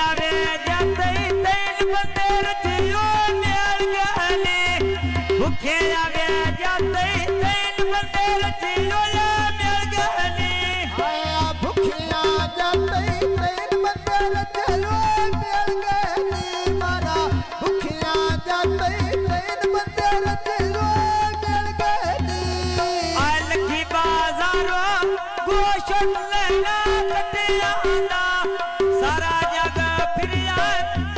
आवे जाते तेन बंदे रजियो मेल गहने भूखे आवे जाते तेन बंदे रजियो मेल गहने भूखिया जाते तेन बंदे रजियो मेल गहने मारा भूखिया जाते तेन बंदे रजियो मेल गहने लखी बाजारो गोशन लेना कटिया सारा जग फिरिया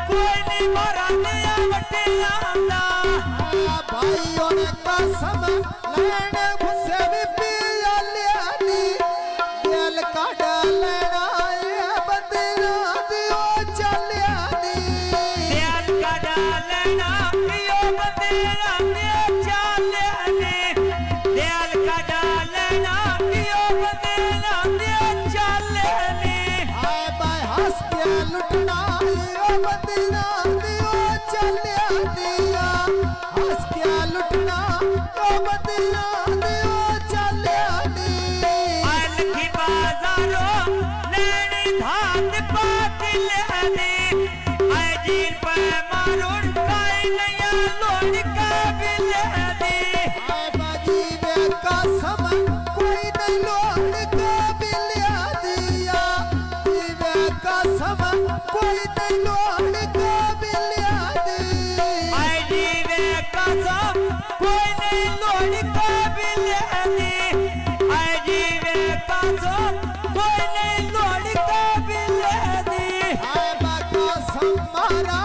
कोई नहीं मारा दिया बटिया भाइयों ने कसम लेने घुसे भी पिया लियानी दिल काट लेना ये बंदिया दियो चलियानी दिल काट लेना पियो बंदिया दियो चलियानी दिल काट लेना पियो बंदिया दियो चलियानी हाय बाय हंस के लुटना ये बंदिया दियो चलियानी हंस के लुटना ये बंदिया दियो चलियानी लखी बाजारो नैनी धात पाती लेनी आए जीन पे मारून काई नया लोड का भी लेनी हाय बाजी वे कसम कोई नहीं लोड का भी लिया दिया वे कसम कोई नहीं लोड का भी लिया दी आए जीवे कसम कोई नहीं लोड का भी लेनी आए जीवे कसम कोई नहीं लोड का भी लेनी हाय बा कसम मारा